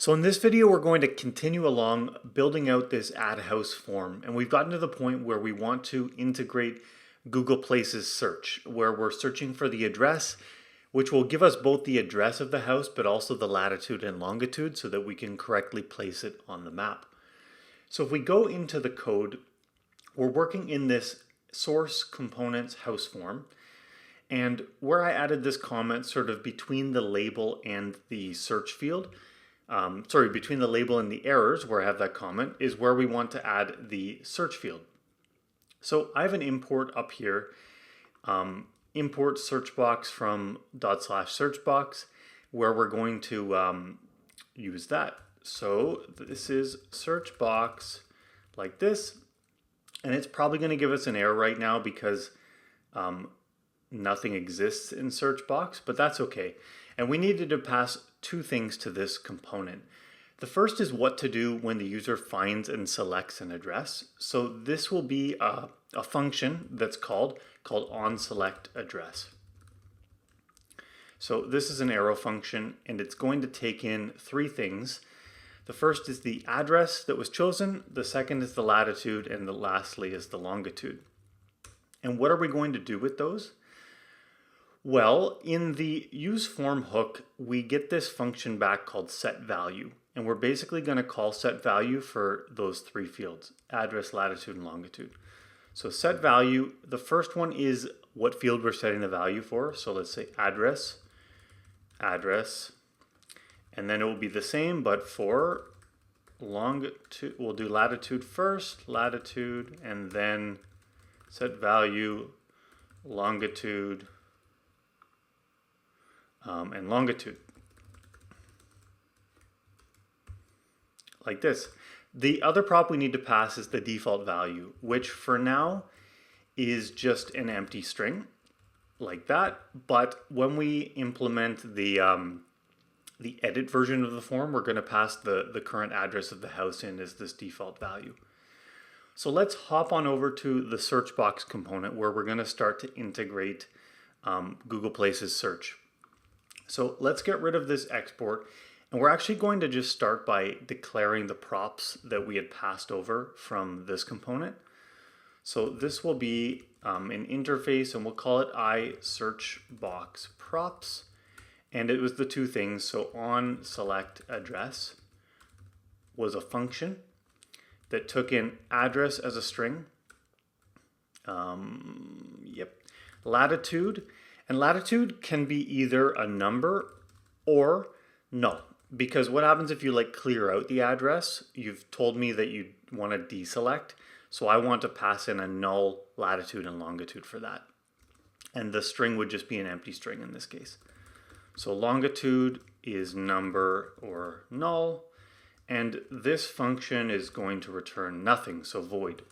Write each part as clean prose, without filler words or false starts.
So in this video, we're going to continue along building out this add house form. And we've gotten to the point where we want to integrate Google Places search, where we're searching for the address, which will give us both the address of the house, but also the latitude and longitude so that we can correctly place it on the map. So if we go into the code, we're working in this source components house form. And where I added this comment sort of between the label and the search field, between the label and the errors where I have that comment is where we want to add the search field. So I have an import up here, import search box from /search box, where we're going to use that. So this is search box like this, and it's probably going to give us an error right now because nothing exists in search box, but that's okay. And we needed to pass two things to this component. The first is what to do when the user finds and selects an address. So this will be a function that's called onSelectAddress. So this is an arrow function, and it's going to take in three things. The first is the address that was chosen, the second is the latitude, and lastly is the longitude. And what are we going to do with those? Well, in the useForm hook, we get this function back called setValue, and we're basically going to call setValue for those three fields, address, latitude, and longitude. So setValue, the first one is what field we're setting the value for. So let's say address, and then it will be the same, but for longitude, we'll do latitude first, latitude, and then setValue, longitude, and longitude, like this. The other prop we need to pass is the default value, which for now is just an empty string, like that. But when we implement the edit version of the form, we're going to pass the current address of the house in as this default value. So let's hop on over to the search box component where we're going to start to integrate Google Places search. So let's get rid of this export, and we're actually going to just start by declaring the props that we had passed over from this component. So this will be an interface, and we'll call it iSearchBoxProps, and it was the two things. So onSelectAddress was a function that took in address as a string, latitude. And latitude can be either a number or null. Because what happens if you clear out the address? You've told me that you want to deselect. So I want to pass in a null latitude and longitude for that. And the string would just be an empty string in this case. So longitude is number or null. And this function is going to return nothing, so void.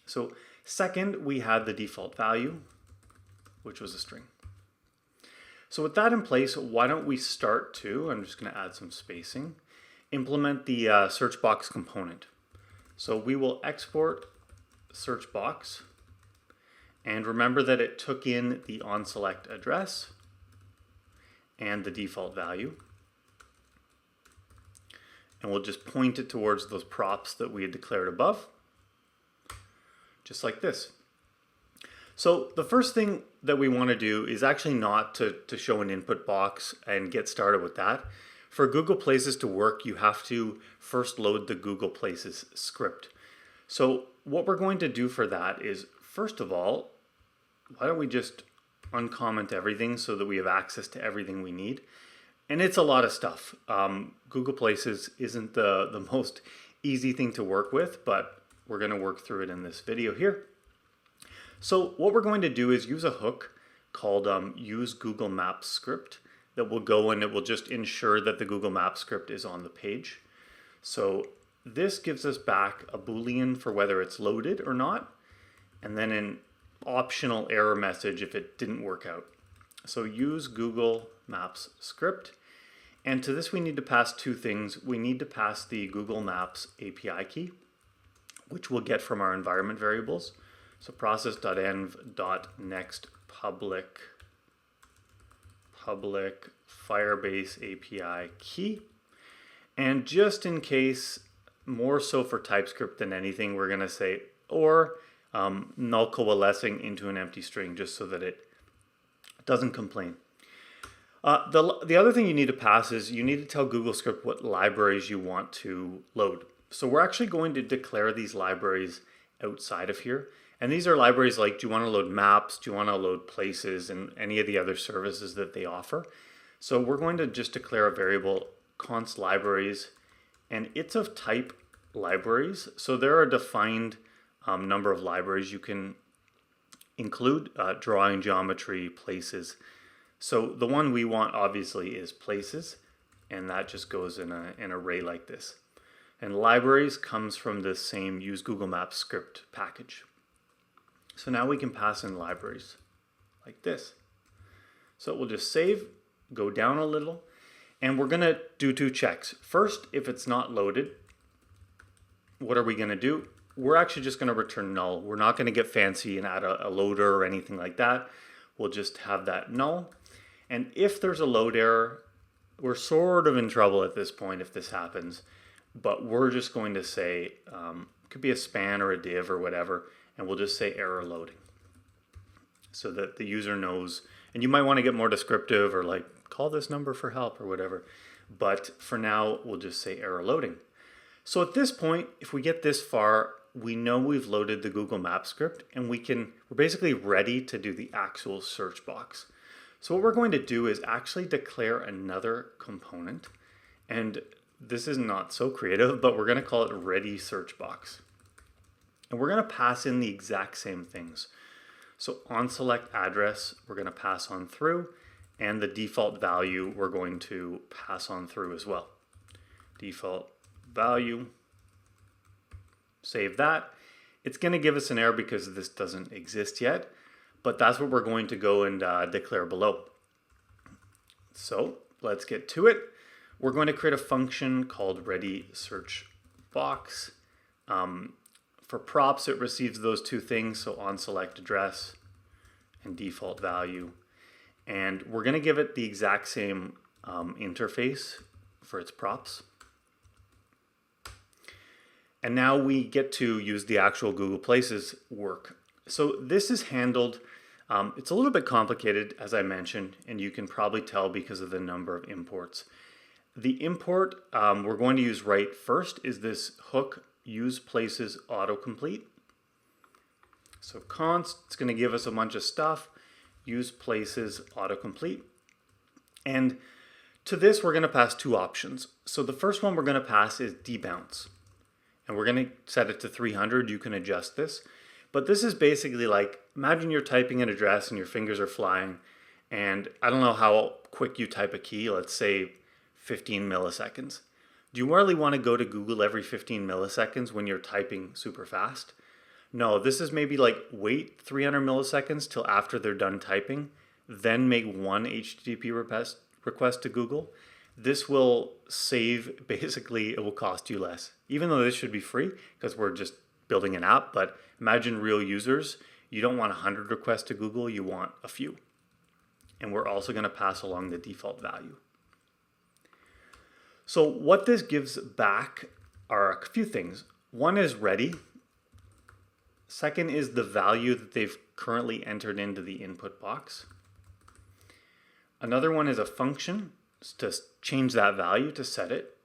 So second, we had the default value, which was a string. So with that in place, why don't we start to, I'm just going to add some spacing, implement the search box component. So we will export search box, and remember that it took in the onSelectAddress and the default value. And we'll just point it towards those props that we had declared above, just like this. So the first thing that we want to do is actually not to show an input box and get started with that. For Google Places to work, you have to first load the Google Places script. So what we're going to do for that is, first of all, why don't we just uncomment everything so that we have access to everything we need? And it's a lot of stuff. Google Places isn't the most easy thing to work with, but we're going to work through it in this video here. So what we're going to do is use a hook called use Google Maps script that will go and it will just ensure that the Google Maps script is on the page. So this gives us back a Boolean for whether it's loaded or not, and then an optional error message if it didn't work out. So use Google Maps script. And to this we need to pass two things. We need to pass the Google Maps API key, which we'll get from our environment variables. So process.env.next public Firebase API key. And just in case, more so for TypeScript than anything, we're going to say or null coalescing into an empty string just so that it doesn't complain. The other thing you need to pass is you need to tell Google Script what libraries you want to load. So we're actually going to declare these libraries outside of here. And these are libraries like, do you want to load maps? Do you want to load places and any of the other services that they offer? So we're going to just declare a variable const libraries, and it's of type libraries. So there are a defined number of libraries you can include, drawing, geometry, places. So the one we want obviously is places, and that just goes in an array like this. And libraries comes from the same use Google Maps script package. So now we can pass in libraries like this. So we'll just save, go down a little, and we're gonna do two checks. First, if it's not loaded, what are we gonna do? We're actually just gonna return null. We're not gonna get fancy and add a loader or anything like that. We'll just have that null. And if there's a load error, we're sort of in trouble at this point if this happens, but we're just going to say, it could be a span or a div or whatever, and we'll just say error loading so that the user knows. And you might want to get more descriptive or like call this number for help or whatever, but for now we'll just say error loading. So at this point, if we get this far, we know we've loaded the Google Maps script and we're basically ready to do the actual search box. So what we're going to do is actually declare another component, and this is not so creative, but we're going to call it ready search box. And we're going to pass in the exact same things. So on select address, we're going to pass on through, and the default value we're going to pass on through as well. Default value, save that. It's going to give us an error because this doesn't exist yet, but that's what we're going to go and declare below. So let's get to it. We're going to create a function called ready search box. For props, it receives those two things, so on select address and default value. And we're going to give it the exact same interface for its props. And now we get to use the actual Google Places work. So this is handled, it's a little bit complicated, as I mentioned, and you can probably tell because of the number of imports. The import we're going to use right first is this hook use places autocomplete. So const, it's going to give us a bunch of stuff, use places autocomplete. And to this, we're going to pass two options. So the first one we're going to pass is debounce. And we're going to set it to 300. You can adjust this. But this is basically like, imagine you're typing an address and your fingers are flying. And I don't know how quick you type a key, let's say 15 milliseconds. Do you really want to go to Google every 15 milliseconds when you're typing super fast? No, this is maybe like wait 300 milliseconds till after they're done typing, then make one HTTP request to Google. This will save, basically it will cost you less. Even though this should be free because we're just building an app, but imagine real users, you don't want 100 requests to Google, you want a few. And we're also going to pass along the default value. So what this gives back are a few things. One is ready. Second is the value that they've currently entered into the input box. Another one is a function to change that value, to set it.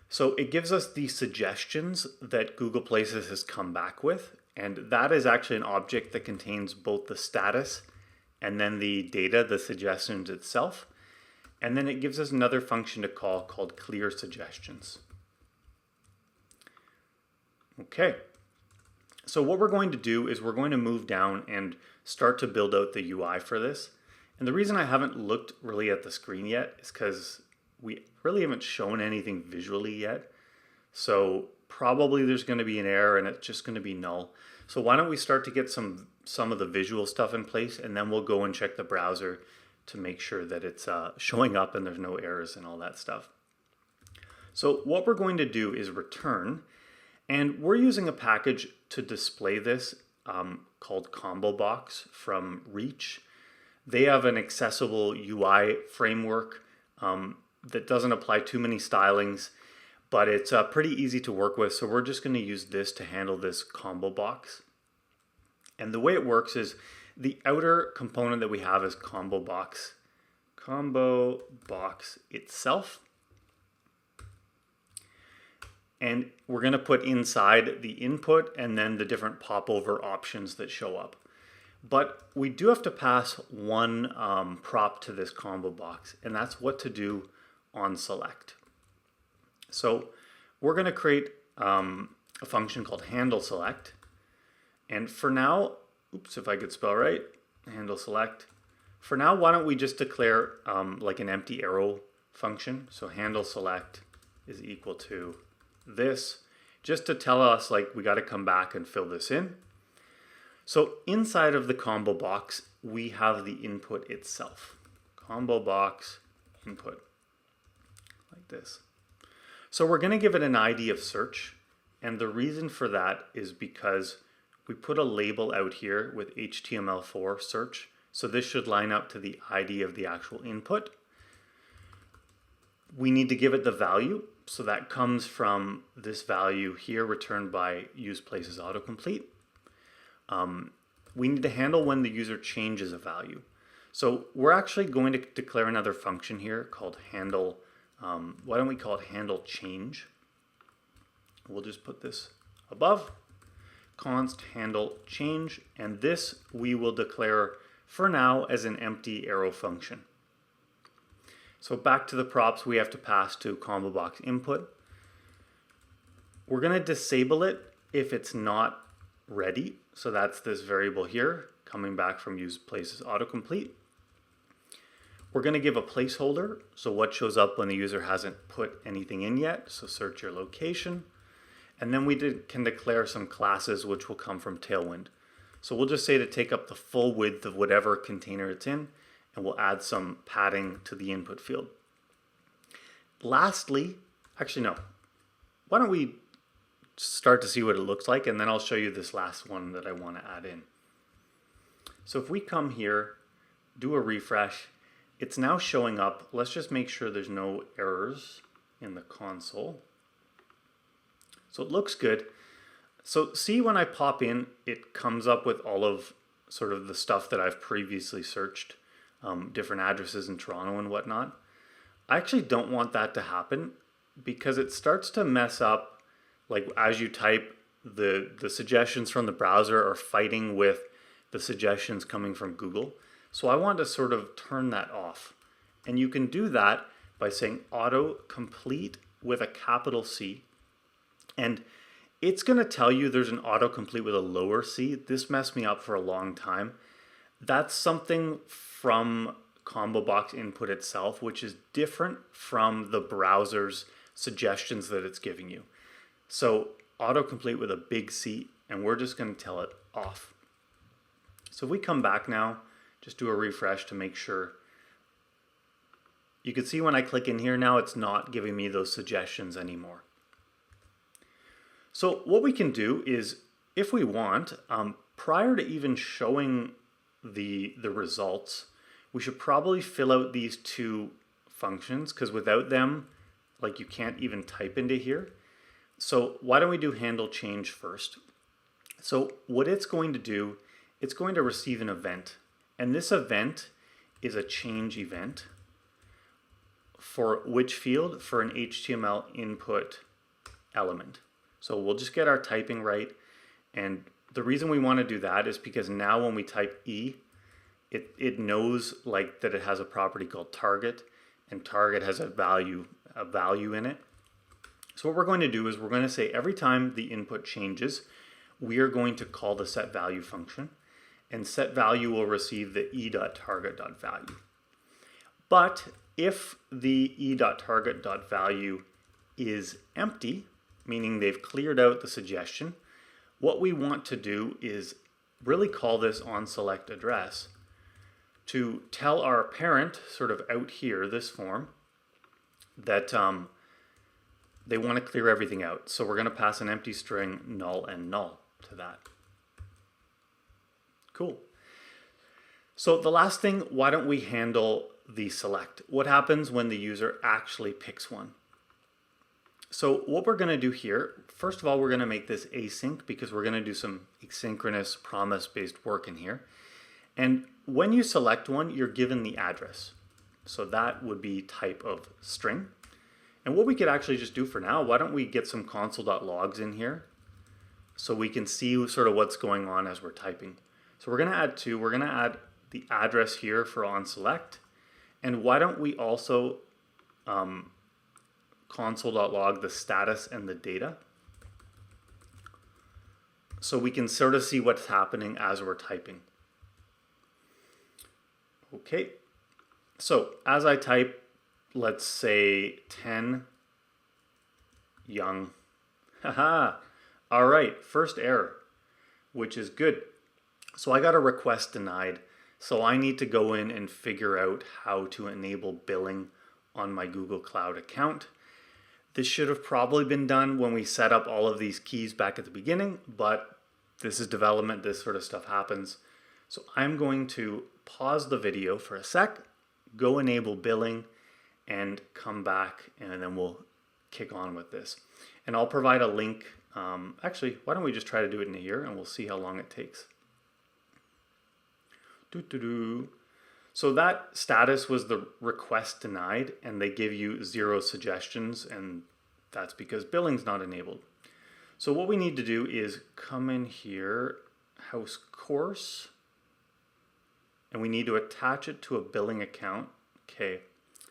So it gives us the suggestions that Google Places has come back with, and that is actually an object that contains both the status and then the data, the suggestions itself. And then it gives us another function to call called clear suggestions. Okay, so what we're going to do is we're going to move down and start to build out the UI for this. And the reason I haven't looked really at the screen yet is because we really haven't shown anything visually yet. So probably there's going to be an error and it's just going to be null. So why don't we start to get some of the visual stuff in place, and then we'll go and check the browser to make sure that it's showing up and there's no errors and all that stuff. So what we're going to do is return, and we're using a package to display this called combobox from Reach. They have an accessible UI framework. that doesn't apply too many stylings, but it's pretty easy to work with. So we're just going to use this to handle this combo box. And the way it works is the outer component that we have is combo box itself. And we're going to put inside the input and then the different popover options that show up. But we do have to pass one prop to this combo box, and that's what to do on select. So we're going to create a function called handle select. And for now, oops, if I could spell right, handle select. For now, why don't we just declare like an empty arrow function? So handle select is equal to this, just to tell us like we got to come back and fill this in. So inside of the combo box, we have the input itself. Combo box input, like this. So we're going to give it an ID of search. And the reason for that is because we put a label out here with HTML4 search. So this should line up to the ID of the actual input. We need to give it the value. So that comes from this value here returned by usePlaces autocomplete. We need to handle when the user changes a value. So we're actually going to declare another function here called handle. Why don't we call it handle change? We'll just put this above. Const handle change, and this we will declare for now as an empty arrow function. So back to the props we have to pass to combo box input. We're going to disable it if it's not ready. So that's this variable here coming back from usePlaces autocomplete. We're going to give a placeholder, so what shows up when the user hasn't put anything in yet. So search your location. And then we can declare some classes which will come from Tailwind. So we'll just say to take up the full width of whatever container it's in, and we'll add some padding to the input field. Lastly, actually no, why don't we start to see what it looks like, and then I'll show you this last one that I want to add in. So if we come here, do a refresh, it's now showing up. Let's just make sure there's no errors in the console. So it looks good. So see, when I pop in, it comes up with all of sort of the stuff that I've previously searched, different addresses in Toronto and whatnot. I actually don't want that to happen because it starts to mess up, like as you type, the suggestions from the browser are fighting with the suggestions coming from Google. So I want to sort of turn that off. And you can do that by saying autocomplete with a capital C. And it's going to tell you there's an autocomplete with a lower c. This messed me up for a long time. That's something from combo box input itself, which is different from the browser's suggestions that it's giving you. So autocomplete with a big C, and we're just going to tell it off. So if we come back now, just do a refresh to make sure. You can see when I click in here now, it's not giving me those suggestions anymore. So what we can do is, if we want, prior to even showing the results, we should probably fill out these two functions, because without them, like, you can't even type into here. So why don't we do handle change first? So what it's going to do, it's going to receive an event. And this event is a change event. For which field? For an HTML input element. So we'll just get our typing right. And the reason we want to do that is because now when we type E, it knows like that it has a property called target, and target has a value in it. So what we're going to do is we're going to say every time the input changes, we are going to call the setValue function, and setValue will receive the e.target.value. But if the e.target.value is empty, meaning they've cleared out the suggestion, what we want to do is really call this onSelectAddress to tell our parent, sort of out here, this form, that they want to clear everything out. So we're going to pass an empty string null and null to that. Cool. So the last thing, why don't we handle the select. What happens when the user actually picks one? So what we're going to do here, first of all, we're going to make this async because we're going to do some asynchronous promise-based work in here. And when you select one, you're given the address. So that would be type of string. And what we could actually just do for now, why don't we get some console.logs in here so we can see sort of what's going on as we're typing. So we're going to add two. We're going to add the address here for onSelect. And why don't we also console.log the status and the data so we can sort of see what's happening as we're typing. Okay, so as I type, let's say 10 young. Haha, all right, first error, which is good. So I got a request denied, so I need to go in and figure out how to enable billing on my Google Cloud account. This should have probably been done when we set up all of these keys back at the beginning, but this is development, this sort of stuff happens. So I'm going to pause the video for a sec, go enable billing, and come back, and then we'll kick on with this. And I'll provide a link. Actually, why don't we just try to do it in here, and we'll see how long it takes. So that status was the request denied, and they give you 0 suggestions, and that's because billing's not enabled. So what we need to do is come in here, house course, and we need to attach it to a billing account. Okay,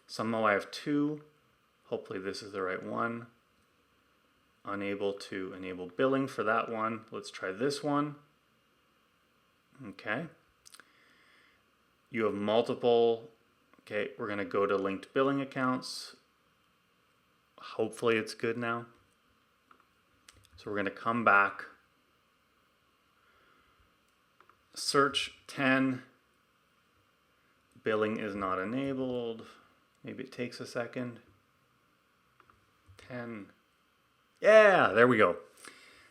somehow I have 2. Hopefully this is the right one. Unable to enable billing for that one. Let's try this one. Okay. You have multiple. Okay, we're going to go to linked billing accounts. Hopefully it's good now. So we're going to come back. Search 10. Billing is not enabled. Maybe it takes a second. 10. Yeah, there we go.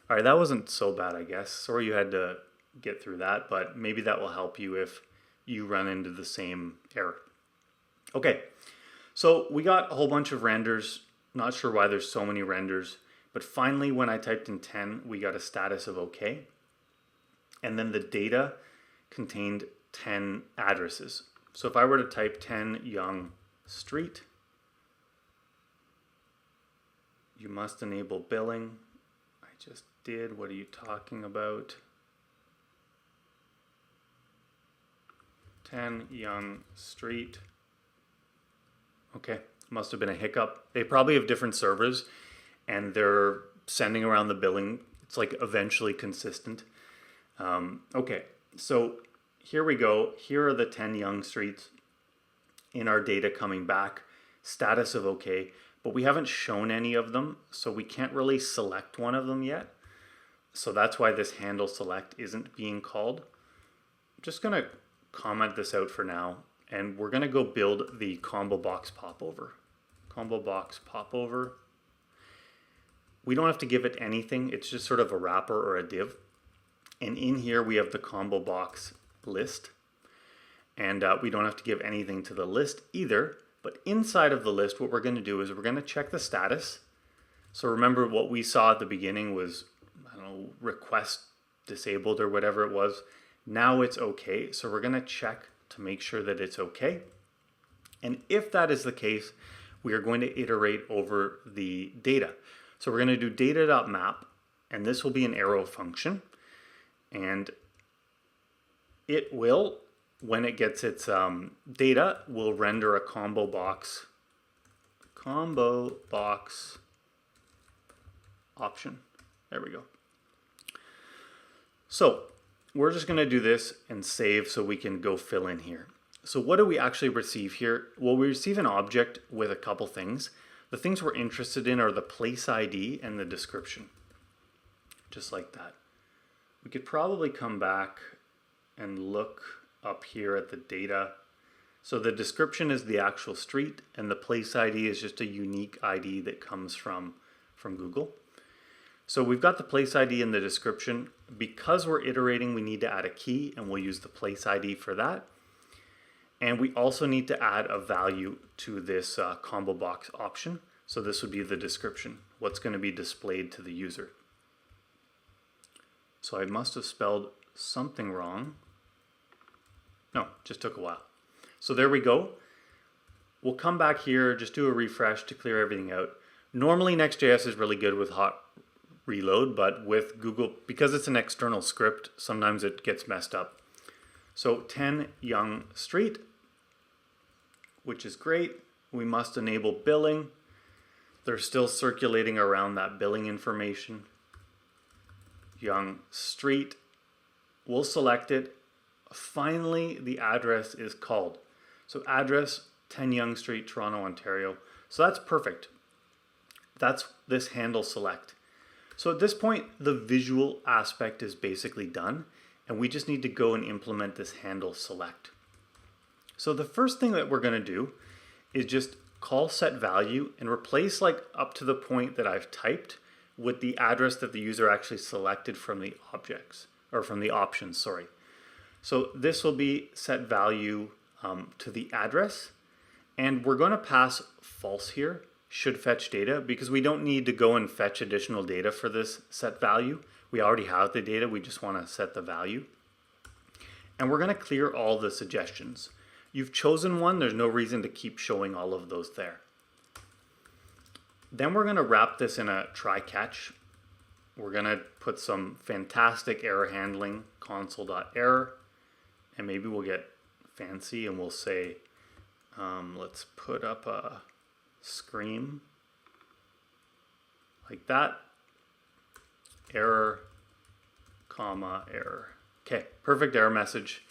All right, that wasn't so bad, I guess. Sorry you had to get through that, but maybe that will help you if you run into the same error. Okay, so we got a whole bunch of renders. Not sure why there's so many renders, but finally when I typed in 10, we got a status of okay. And then the data contained 10 addresses. So if I were to type 10 Young Street, you must enable billing. I just did. What are you talking about? 10 Young Street. Okay, must have been a hiccup. They probably have different servers and they're sending around the billing. It's like eventually consistent. Okay, so here we go. Here are the 10 Young Streets in our data coming back. Status of okay, but we haven't shown any of them, so we can't really select one of them yet. So that's why this handle select isn't being called. I'm just gonna comment this out for now, and we're gonna go build the combobox popover. Combobox popover. We don't have to give it anything. It's just sort of a wrapper or a div. And in here we have the combobox list. And we don't have to give anything to the list either. But inside of the list, what we're going to do is we're going to check the status. So remember what we saw at the beginning was, I don't know, request disabled or whatever it was. Now it's okay. So we're going to check to make sure that it's okay. And if that is the case, we are going to iterate over the data. So we're going to do data.map, and this will be an arrow function. And it will, when it gets its data, will render a combo box option. There we go. So we're just going to do this and save so we can go fill in here. So what do we actually receive here? Well, we receive an object with a couple things. The things we're interested in are the place ID and the description, just like that. We could probably come back and look up here at the data. So the description is the actual street, and the place ID is just a unique ID that comes from Google. So we've got the place ID in the description. Because we're iterating, we need to add a key, and we'll use the place ID for that. And we also need to add a value to this combo box option. So this would be the description, what's going to be displayed to the user. So I must have spelled something wrong. No, just took a while. So there we go. We'll come back here, just do a refresh to clear everything out. Normally Next.js is really good with hot reload, but with Google, because it's an external script, sometimes it gets messed up. So 10 Young Street, which is great. We must enable billing. They're still circulating around that billing information. Young Street, we'll select it. Finally, the address is called. So address 10 Young Street, Toronto, Ontario. So that's perfect. That's this handle select. So at this point, the visual aspect is basically done, and we just need to go and implement this handle select. So the first thing that we're going to do is just call set value and replace like up to the point that I've typed with the address that the user actually selected from the objects, or from the options, sorry. So this will be set value to the address, and we're going to pass false here, should fetch data, because we don't need to go and fetch additional data for this set value. We already have the data, we just want to set the value. And we're going to clear all the suggestions. You've chosen one, there's no reason to keep showing all of those there. Then we're going to wrap this in a try catch. We're going to put some fantastic error handling, console.error, and maybe we'll get fancy and we'll say, let's put up a scream like that, error, comma, error. Okay, perfect error message,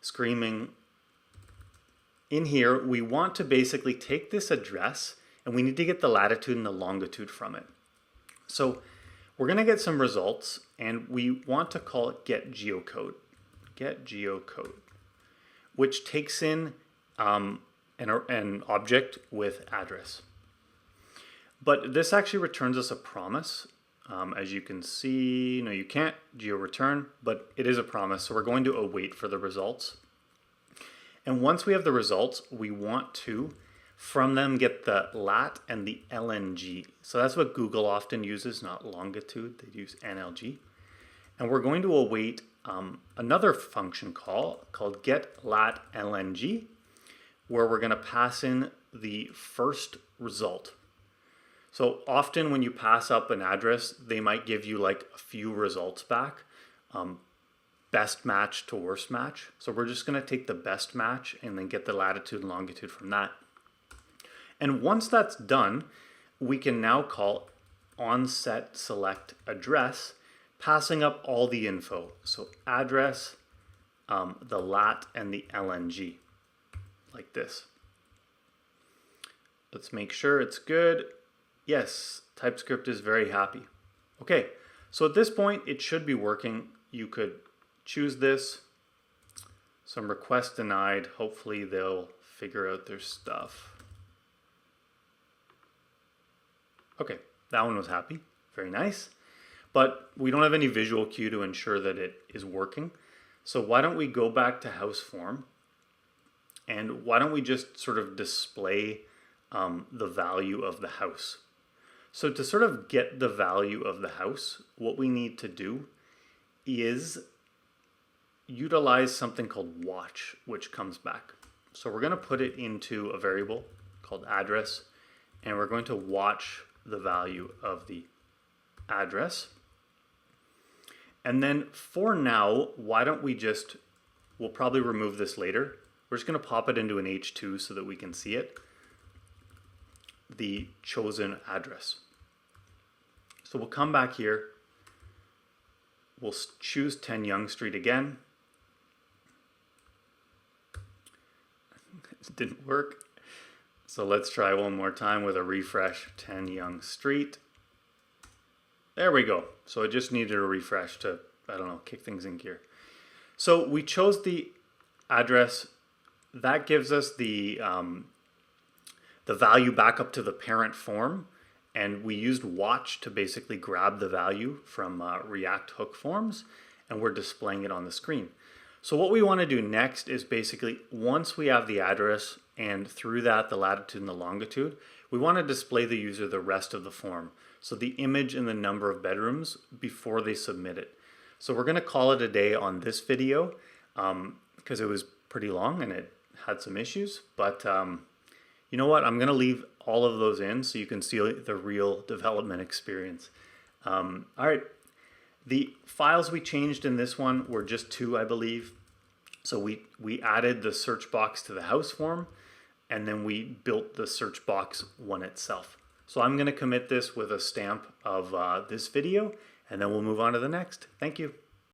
screaming. In here, we want to basically take this address and we need to get the latitude and the longitude from it. So we're going to get some results and we want to call it get geocode, which takes in an object with address. But this actually returns us a promise. As you can see, no, you can't geo return, but it is a promise. So we're going to await for the results. And once we have the results, we want to, from them, get the lat and the LNG. So that's what Google often uses, not longitude. They use NLG. And we're going to await another function call called get lat LNG, where we're going to pass in the first result. So often when you pass up an address, they might give you like a few results back. Best match to worst match. So we're just going to take the best match and then get the latitude and longitude from that. And once that's done, we can now call onset select address, passing up all the info. So address, the lat, and the LNG, like this. Let's make sure it's good. Yes, TypeScript is very happy. Okay, so at this point, it should be working. You could choose this, some request denied. Hopefully they'll figure out their stuff. Okay, that one was happy, very nice. But we don't have any visual cue to ensure that it is working. So why don't we go back to house form, and why don't we just sort of display the value of the house. So to sort of get the value of the house, what we need to do is utilize something called watch, which comes back. So we're going to put it into a variable called address, and we're going to watch the value of the address. And then for now, why don't we just, we'll probably remove this later. We're just going to pop it into an H2 so that we can see it, the chosen address. So we'll come back here. We'll choose 10 Yonge Street again. It didn't work. So let's try one more time with a refresh, 10 Yonge Street. There we go. So it just needed a refresh to, I don't know, kick things in gear. So we chose the address. That gives us the value back up to the parent form. And we used watch to basically grab the value from React hook forms, and we're displaying it on the screen. So what we want to do next is basically, once we have the address and through that the latitude and the longitude, we want to display the user the rest of the form. So the image and the number of bedrooms before they submit it. So we're going to call it a day on this video because it was pretty long and it had some issues. But you know what? I'm going to leave all of those in so you can see the real development experience. All right. The files we changed in this one were just 2, I believe. So we added the search box to the house form, and then we built the search box one itself. So I'm going to commit this with a stamp of this video, and then we'll move on to the next. Thank you.